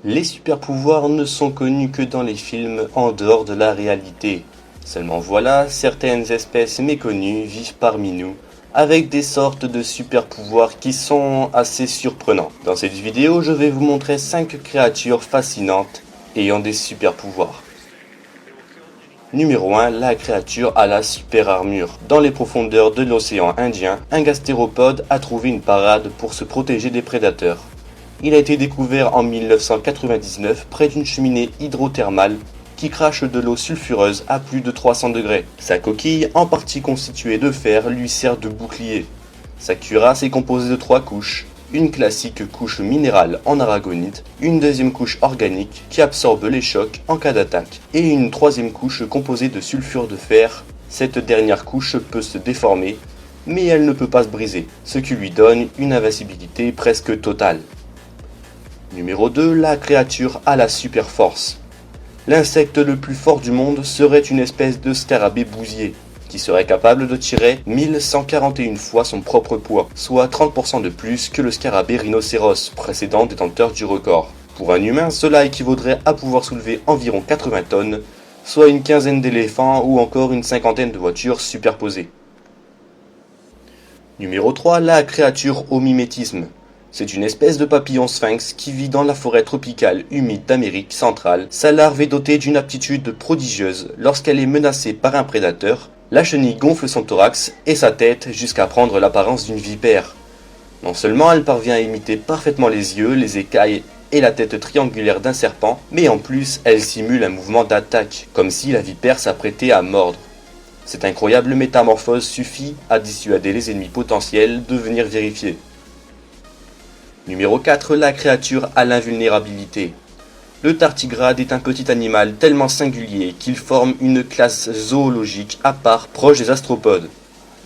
Les super-pouvoirs ne sont connus que dans les films en dehors de la réalité. Seulement voilà, certaines espèces méconnues vivent parmi nous, avec des sortes de super-pouvoirs qui sont assez surprenants. Dans cette vidéo, je vais vous montrer 5 créatures fascinantes ayant des super-pouvoirs. Numéro 1, la créature à la super armure. Dans les profondeurs de l'océan Indien, un gastéropode a trouvé une parade pour se protéger des prédateurs. Il a été découvert en 1999 près d'une cheminée hydrothermale qui crache de l'eau sulfureuse à plus de 300 degrés. Sa coquille, en partie constituée de fer, lui sert de bouclier. Sa cuirasse est composée de 3 couches. Une classique couche minérale en aragonite, une deuxième couche organique qui absorbe les chocs en cas d'attaque, et une troisième couche composée de sulfure de fer. Cette dernière couche peut se déformer, mais elle ne peut pas se briser, ce qui lui donne une invincibilité presque totale. Numéro 2, la créature à la super force. L'insecte le plus fort du monde serait une espèce de scarabée bousier, qui serait capable de tirer 1141 fois son propre poids, soit 30% de plus que le scarabée rhinocéros, précédent détenteur du record. Pour un humain, cela équivaudrait à pouvoir soulever environ 80 tonnes, soit une quinzaine d'éléphants ou encore une cinquantaine de voitures superposées. Numéro 3, la créature au mimétisme. C'est une espèce de papillon sphinx qui vit dans la forêt tropicale humide d'Amérique centrale. Sa larve est dotée d'une aptitude prodigieuse. Lorsqu'elle est menacée par un prédateur, la chenille gonfle son thorax et sa tête jusqu'à prendre l'apparence d'une vipère. Non seulement elle parvient à imiter parfaitement les yeux, les écailles et la tête triangulaire d'un serpent, mais en plus elle simule un mouvement d'attaque, comme si la vipère s'apprêtait à mordre. Cette incroyable métamorphose suffit à dissuader les ennemis potentiels de venir vérifier. Numéro 4, la créature à l'invulnérabilité. Le tardigrade est un petit animal tellement singulier qu'il forme une classe zoologique à part proche des astropodes.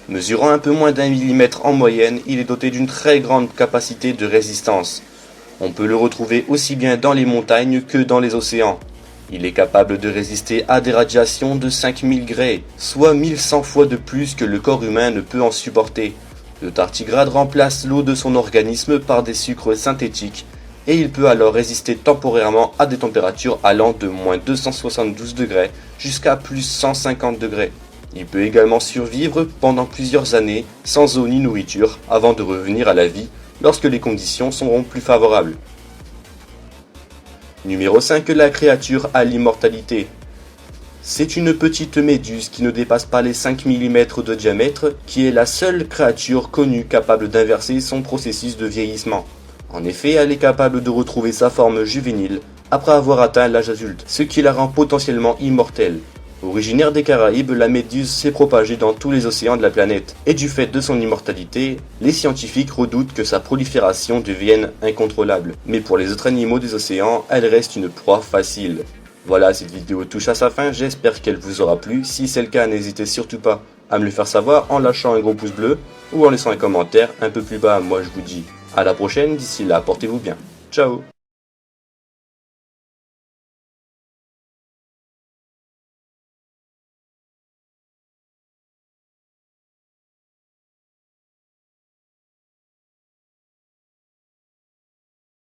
Mesurant un peu moins d'1 millimètre en moyenne, il est doté d'une très grande capacité de résistance. On peut le retrouver aussi bien dans les montagnes que dans les océans. Il est capable de résister à des radiations de 5000 degrés, soit 1100 fois de plus que le corps humain ne peut en supporter. Le tardigrade remplace l'eau de son organisme par des sucres synthétiques et il peut alors résister temporairement à des températures allant de moins 272 degrés jusqu'à plus 150 degrés. Il peut également survivre pendant plusieurs années sans eau ni nourriture avant de revenir à la vie lorsque les conditions seront plus favorables. Numéro 5, la créature à l'immortalité. C'est une petite méduse qui ne dépasse pas les 5 mm de diamètre, qui est la seule créature connue capable d'inverser son processus de vieillissement. En effet, elle est capable de retrouver sa forme juvénile après avoir atteint l'âge adulte, ce qui la rend potentiellement immortelle. Originaire des Caraïbes, la méduse s'est propagée dans tous les océans de la planète, et du fait de son immortalité, les scientifiques redoutent que sa prolifération devienne incontrôlable. Mais pour les autres animaux des océans, elle reste une proie facile. Voilà, cette vidéo touche à sa fin, j'espère qu'elle vous aura plu. Si c'est le cas, n'hésitez surtout pas à me le faire savoir en lâchant un gros pouce bleu ou en laissant un commentaire un peu plus bas. Moi je vous dis à la prochaine, d'ici là, portez-vous bien. Ciao.